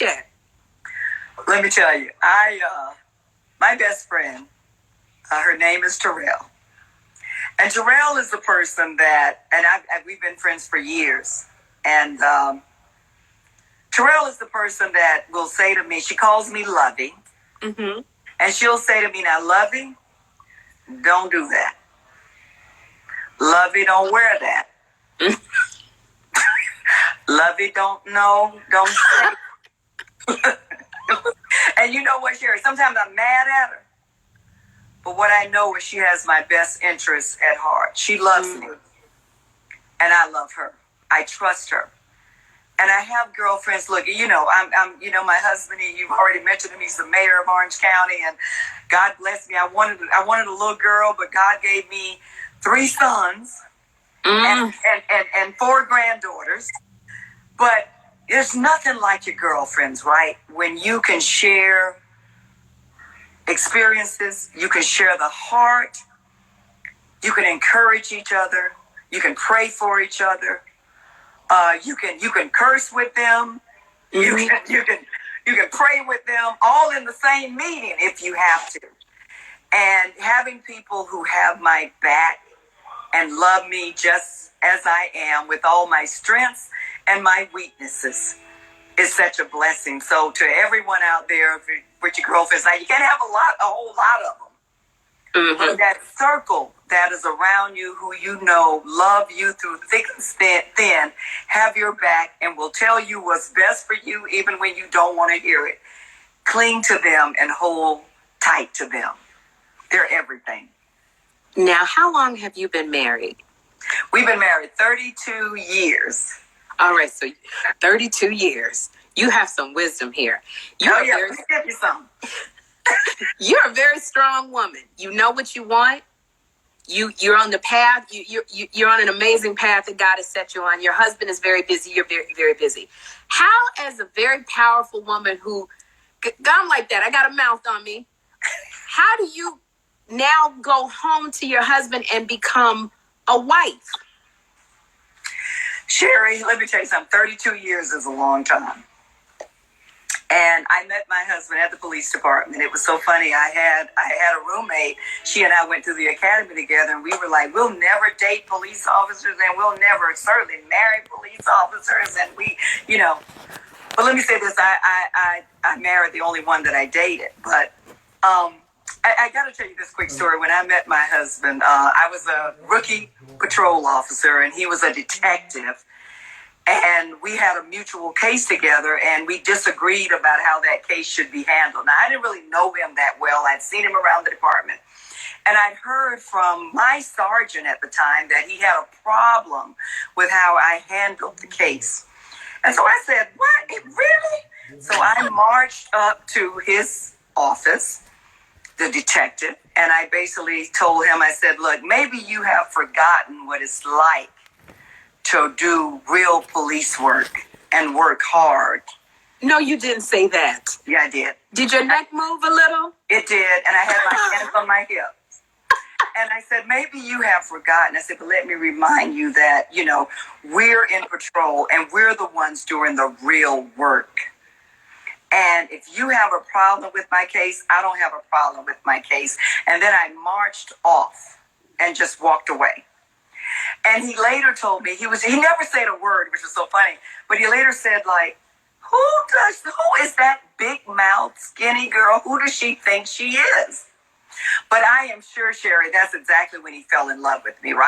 chat. Let me tell you, my best friend, her name is Terrell. And Terrell is the person that, and we've been friends for years. And Terrell is the person that will say to me, she calls me Lovey. Mm-hmm. And she'll say to me, now, Lovey, don't do that. Lovey, don't wear that. Lovey, don't say. And you know what, Sheri? Sometimes I'm mad at her. But what I know is she has my best interests at heart. She loves me. And I love her. I trust her. And I have girlfriends. Look, I'm my husband. You've already mentioned him. He's the mayor of Orange County, and God bless me. I wanted a little girl, but God gave me 3 sons and 4 granddaughters. But there's nothing like your girlfriends, right? When you can share experiences, you can share the heart, you can encourage each other, you can pray for each other. You can curse with them. Mm-hmm. You can pray with them, all in the same meeting if you have to. And having people who have my back and love me just as I am, with all my strengths and my weaknesses, is such a blessing. So to everyone out there with your girlfriends, you can't have a whole lot of them. Mm-hmm. But that circle that is around you, who you know love you through thick and thin, have your back, and will tell you what's best for you even when you don't want to hear it. Cling to them and hold tight to them. They're everything. Now, how long have you been married? We've been married 32 years. All right, so 32 years. You have some wisdom here. Let me give you some. You're a very strong woman. You know what you want. You're on the path. You're on an amazing path that God has set you on. Your husband is very busy. You're very, very busy. How, as a very powerful woman who, I'm like that, I got a mouth on me. How do you now go home to your husband and become a wife? Sheri, let me tell you something. 32 years is a long time. And I met my husband at the police department. It was so funny. I had a roommate. She and I went to the academy together, and we were like, we'll never date police officers, and we'll never certainly marry police officers. And we, But let me say this: I married the only one that I dated. But I got to tell you this quick story. When I met my husband, I was a rookie patrol officer, and he was a detective. And we had a mutual case together, and we disagreed about how that case should be handled. Now, I didn't really know him that well. I'd seen him around the department. And I'd heard from my sergeant at the time that he had a problem with how I handled the case. And so I said, what? Really? So I marched up to his office, the detective, and I basically told him, I said, look, maybe you have forgotten what it's like to do real police work and work hard. No, you didn't say that. Yeah, I did. Did your neck move a little? It did, and I had my hands on my hips. And I said, maybe you have forgotten. I said, but let me remind you that, we're in patrol, and we're the ones doing the real work. And if you have a problem with my case, I don't have a problem with my case. And then I marched off and just walked away. And he later told me, he never said a word, which was so funny, but he later said, who is that big mouth, skinny girl? Who does she think she is? But I am sure, Sheri, that's exactly when he fell in love with me, right?